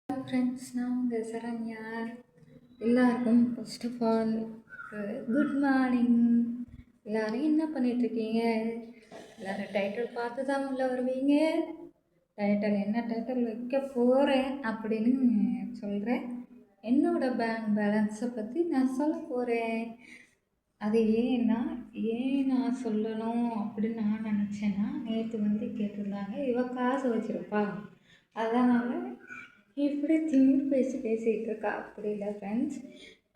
Friends, நான் உங்கள் சரண்யா. எல்லாருக்கும் first of all good morning. எல்லோரும் என்ன பண்ணிகிட்ருக்கீங்க? எல்லோரும் டைட்டில் பார்த்து தான் உள்ளே வருவீங்க. என்ன டைட்டில் வைக்க போகிறேன் அப்படின்னு சொல்கிறேன். என்னோடய பேங்க் பேலன்ஸை பற்றி நான் சொல்ல போகிறேன். அது ஏன் நான் சொல்லணும் அப்படின்னு நான் நினச்சேன்னா, நேற்று கேட்டிருந்தாங்க, இவ காசு வச்சுருப்பா, அதனால் இப்படி திமிர் பேசிகிட்டு இருக்கா. அப்படி இல்லை ஃப்ரெண்ட்ஸ்,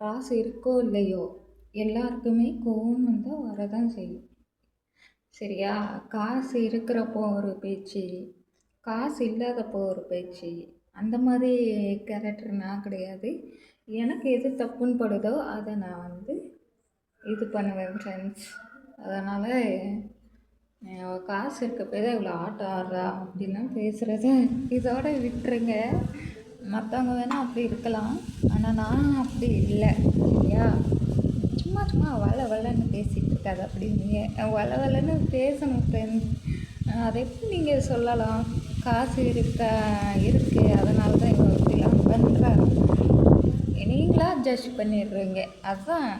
காசு இருக்கோ இல்லையோ எல்லாருக்குமே கோவம் வந்தால் வரதான் செய்யும். சரியா? காசு இருக்கிறப்போ ஒரு பேச்சு, காசு இல்லாதப்போ ஒரு பேச்சு, அந்த மாதிரி கேரக்டர் நான் கிடையாது. எனக்கு எது தப்புன்னு படுதோ அதை நான் இது பண்ணுவேன் ஃப்ரெண்ட்ஸ். அதனால் காசு இருக்கப்போ தான் இவ்வளோ ஆட்டம் ஆடுறா அப்படின்லாம் பேசுகிறத இதோட விட்டுருங்க. மற்றவங்க வேணால் அப்படி இருக்கலாம், ஆனால் நான் அப்படி இல்லை. சரியா? சும்மா வளன்னு பேசிகிட்டு இருக்காது. அப்படின்னு வளன்னு பேசணும் ஃப்ரெண்ட்ஸ். அதை எப்படி நீங்கள் சொல்லலாம்? காசு இருக்குது, அதனால தான் இவங்க இப்படிலாம் பண்ணுறாங்க. நீங்களா ஜட்ஜ் பண்ணிடுறீங்க. அதுதான்,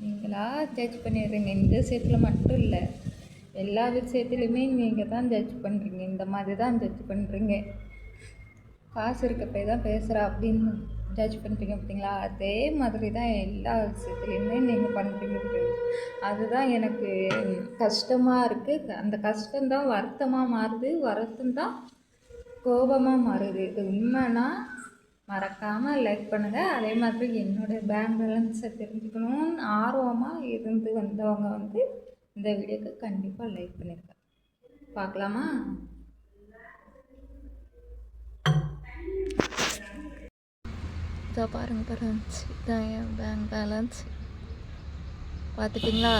நீங்களா ஜட்ஜ் பண்ணிடுறீங்க. இந்த விஷயத்தில் மட்டும் இல்லை, எல்லா விஷயத்துலையுமே நீங்கள் தான் ஜட்ஜ் பண்ணுறீங்க. இந்த மாதிரி தான் ஜட்ஜ் பண்ணுறீங்க. காசு இருக்கப்பே தான் பேசுகிறா அப்படின்னு ஜட்ஜ் பண்ணுறீங்க பார்த்தீங்களா? அதே மாதிரி தான் எல்லா விஷயத்துலையுமே நீங்கள் பண்ணுறீங்க. அதுதான் எனக்கு கஷ்டமாக இருக்குது. அந்த கஷ்டம்தான் வருத்தமாக மாறுது, வருத்தம் தான் கோபமாக மாறுது. இது உண்மைன்னா மறக்காமல் லைக் பண்ணுங்கள். அதே மாதிரி என்னோடய பேங்க் பேலன்ஸை தெரிஞ்சுக்கணும்னு ஆர்வமாக இருந்து வந்தவங்க இந்த வீடியோக்கு கண்டிப்பாக லைக் பண்ணியிருக்கேன். பார்க்கலாமா? இதை பாருங்கள் ஃப்ரெண்ட்ஸ், இதான் என் பேங்க் பேலன்ஸ். பார்த்துட்டிங்களா?